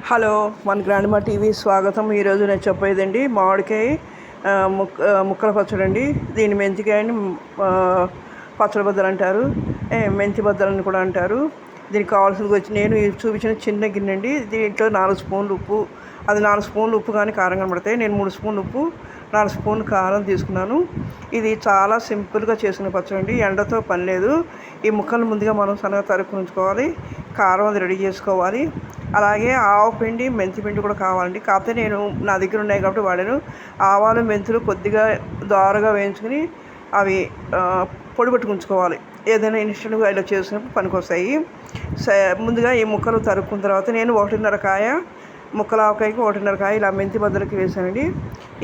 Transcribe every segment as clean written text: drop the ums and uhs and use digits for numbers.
Hello, మన grandma TV స్వాగతం. ఈరోజు నేను చెప్పేదండి మామిడికాయ ముక్కల పచ్చడి అండి. దీన్ని మెంతికాయని పచ్చడి బద్దలు అంటారు, మెంతి బద్దలని కూడా అంటారు. దీనికి కావాల్సింది వచ్చి నేను చూపించిన చిన్న గిన్నె అండి. దీంట్లో 4 స్పూన్లు ఉప్పు, అది 4 స్పూన్లు ఉప్పు కానీ కారం కనబడతాయి. నేను 3 స్పూన్లు ఉప్పు, 4 స్పూన్లు కారం తీసుకున్నాను. ఇది చాలా సింపుల్గా చేసుకునే పచ్చడి అండి. ఎండతో పని లేదు. ఈ ముక్కలు ముందుగా మనం సన్నగా తరుక్కు ఉంచుకోవాలి. కారం అది రెడీ చేసుకోవాలి. అలాగే ఆవు పిండి, మెంతి పిండి కూడా కావాలండి. కాకపోతే నేను నా దగ్గర ఉన్నాయి కాబట్టి వాడాను. ఆవాలు, మెంతులు కొద్దిగా దోరగా వేయించుకుని అవి పొడి పెట్టుకుంచుకోవాలి. ఏదైనా ఇన్స్టెంట్గా ఇలా చేసినప్పుడు పనికొస్తాయి. ముందుగా ఈ ముక్కలు తరుక్కున్న తర్వాత నేను 1.5 కాయ, ముక్కల ఆవకాయకి 1.5 కాయ ఇలా మెంతి బద్దలకి వేసానండి.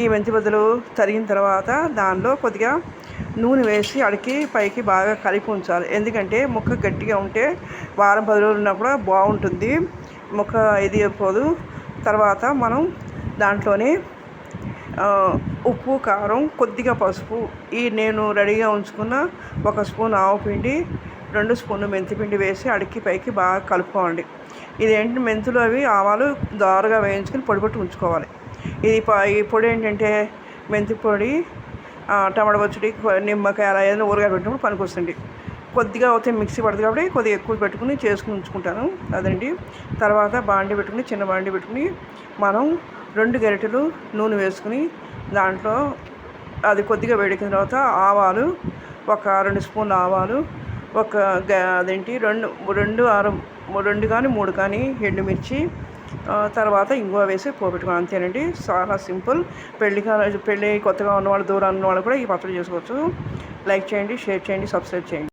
ఈ మెంతి బద్దలు తరిగిన తర్వాత దానిలో కొద్దిగా నూనె వేసి అడికి పైకి బాగా కలిపి ఉంచాలి. ఎందుకంటే ముక్క గట్టిగా ఉంటే వారం 10 రోజులు ఉన్నా కూడా బాగుంటుంది, ముక్క ఇది అయిపోదు. తర్వాత మనం దాంట్లోనే ఉప్పు, కారం, కొద్దిగా పసుపు, ఈ నేను రెడీగా ఉంచుకున్న 1 స్పూన్ ఆవపిండి, 2 స్పూన్లు మెంతిపిండి వేసి అడికి పైకి బాగా కలుపుకోండి. ఇదేంటి మెంతులు అవి ఆవాలు దోరగా వేయించుకొని పొడి పెట్టి ఉంచుకోవాలి. ఈ పొడి ఏంటంటే మెంతి పొడి టమాటా పచ్చడి, నిమ్మకాయ అలా ఏదైనా ఊరగాయ పెట్టినప్పుడు పనికొస్తుంది. కొద్దిగా అయితే మిక్సీ పడుతుంది కాబట్టి కొద్దిగా ఎక్కువ పెట్టుకుని చేసుకుని ఉంచుకుంటాను అదండి. తర్వాత బాండి పెట్టుకుని, చిన్న బాండి పెట్టుకుని మనం 2 గరిటెలు నూనె వేసుకుని దాంట్లో అది కొద్దిగా వేడెక్కిన తర్వాత ఆవాలు, ఒక 2 స్పూన్ల ఆవాలు, ఒక అదేంటి 2 కానీ 3 కానీ ఎండుమిర్చి, తర్వాత ఇంగువ వేసి పోపెట్టుకోవాలి. అంతేనండి, చాలా సింపుల్. పెళ్ళి కొత్తగా ఉన్నవాళ్ళు, దూరం ఉన్నవాళ్ళు కూడా ఈ పచ్చడి చేసుకోవచ్చు. లైక్ చేయండి, షేర్ చేయండి, సబ్స్క్రైబ్ చేయండి.